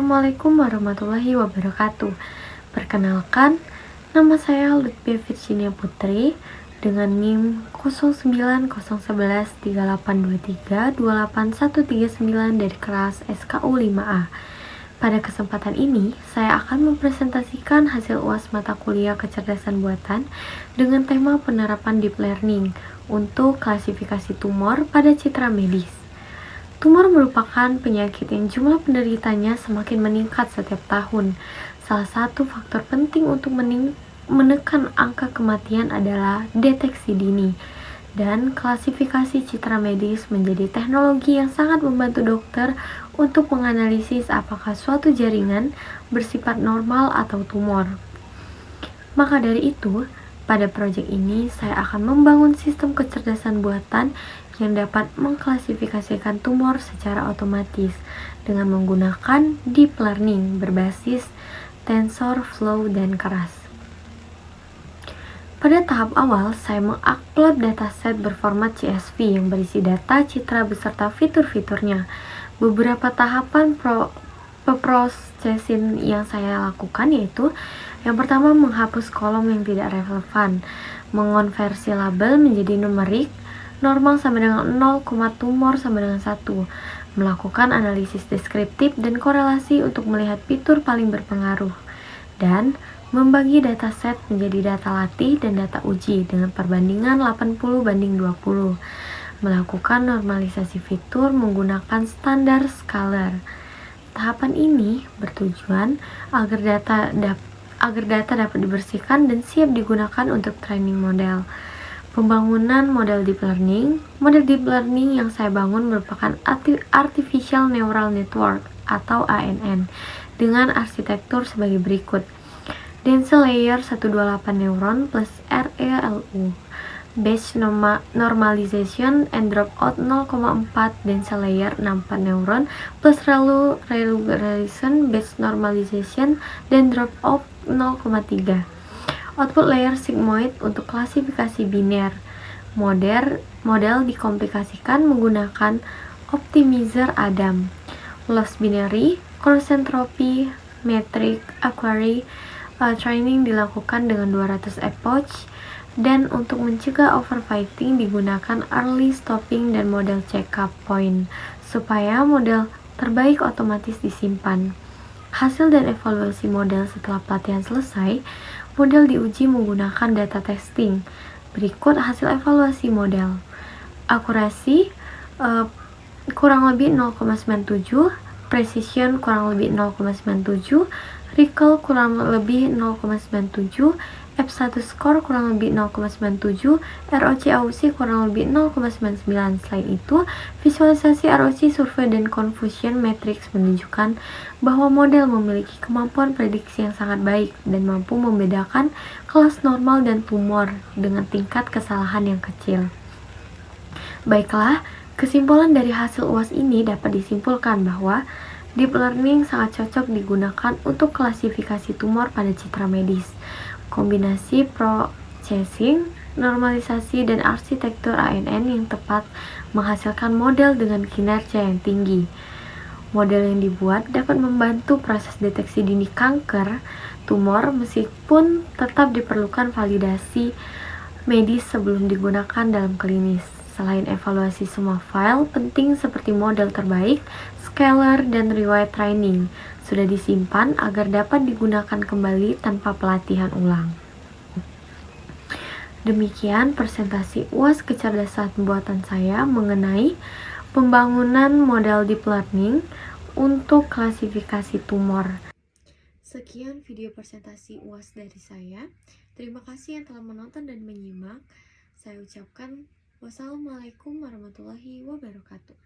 Assalamualaikum warahmatullahi wabarakatuh. Perkenalkan, nama saya Lutfia Virginia Putri dengan NIM 09113823281139 dari kelas SKU 5A. Pada kesempatan ini, saya akan mempresentasikan hasil UAS mata kuliah kecerdasan buatan dengan tema penerapan deep learning untuk klasifikasi tumor pada citra medis. Tumor merupakan penyakit yang jumlah penderitanya semakin meningkat setiap tahun. Salah satu faktor penting untuk menekan angka kematian adalah deteksi dini. Dan klasifikasi citra medis menjadi teknologi yang sangat membantu dokter untuk menganalisis apakah suatu jaringan bersifat normal atau tumor. Maka dari itu, pada proyek ini saya akan membangun sistem kecerdasan buatan yang dapat mengklasifikasikan tumor secara otomatis dengan menggunakan deep learning berbasis TensorFlow dan Keras. Pada tahap awal, saya mengupload dataset berformat CSV yang berisi data citra beserta fitur-fiturnya. Beberapa tahapan processing yang saya lakukan yaitu yang pertama, menghapus kolom yang tidak relevan, mengonversi label menjadi numerik, normal sama dengan 0, tumor sama dengan 1, melakukan analisis deskriptif dan korelasi untuk melihat fitur paling berpengaruh, dan membagi dataset menjadi data latih dan data uji dengan perbandingan 80:20, melakukan normalisasi fitur menggunakan standar scalar. Tahapan ini bertujuan agar data dapat dibersihkan dan siap digunakan untuk training model. Pembangunan model deep learning. Model deep learning yang saya bangun merupakan Artificial Neural Network atau ANN dengan arsitektur sebagai berikut. Density layer 128 neuron plus ReLU. Batch normalization and dropout 0,4 density layer 64 neuron plus regression batch normalization dan dropout 0,3. Output layer sigmoid untuk klasifikasi biner. Model dikomplikasikan menggunakan optimizer Adam. Loss binary, cross entropy, metric, query, training dilakukan dengan 200 epoch, dan untuk mencegah overfitting digunakan early stopping dan model check-up point supaya model terbaik otomatis disimpan. Hasil dan evaluasi model setelah pelatihan selesai, model diuji menggunakan data testing. Berikut hasil evaluasi model. Akurasi kurang lebih 0,97, precision kurang lebih 0,97, recall kurang lebih 0,97, F1 score kurang lebih 0,97, ROC kurang lebih 0,99. Selain itu, visualisasi ROC survei dan confusion matrix menunjukkan bahwa model memiliki kemampuan prediksi yang sangat baik dan mampu membedakan kelas normal dan tumor dengan tingkat kesalahan yang kecil. Baiklah, kesimpulan dari hasil UAS ini dapat disimpulkan bahwa deep learning sangat cocok digunakan untuk klasifikasi tumor pada citra medis. Kombinasi processing, normalisasi, dan arsitektur ANN yang tepat menghasilkan model dengan kinerja yang tinggi. Model yang dibuat dapat membantu proses deteksi dini kanker tumor meskipun tetap diperlukan validasi medis sebelum digunakan dalam klinis. Selain evaluasi semua file penting seperti model terbaik, scalar, dan riwayat training sudah disimpan agar dapat digunakan kembali tanpa pelatihan ulang. Demikian presentasi UAS kecerdasan buatan saya mengenai pembangunan model deep learning untuk klasifikasi tumor. Sekian video presentasi UAS dari saya. Terima kasih yang telah menonton dan menyimak. Saya ucapkan wassalamualaikum warahmatullahi wabarakatuh.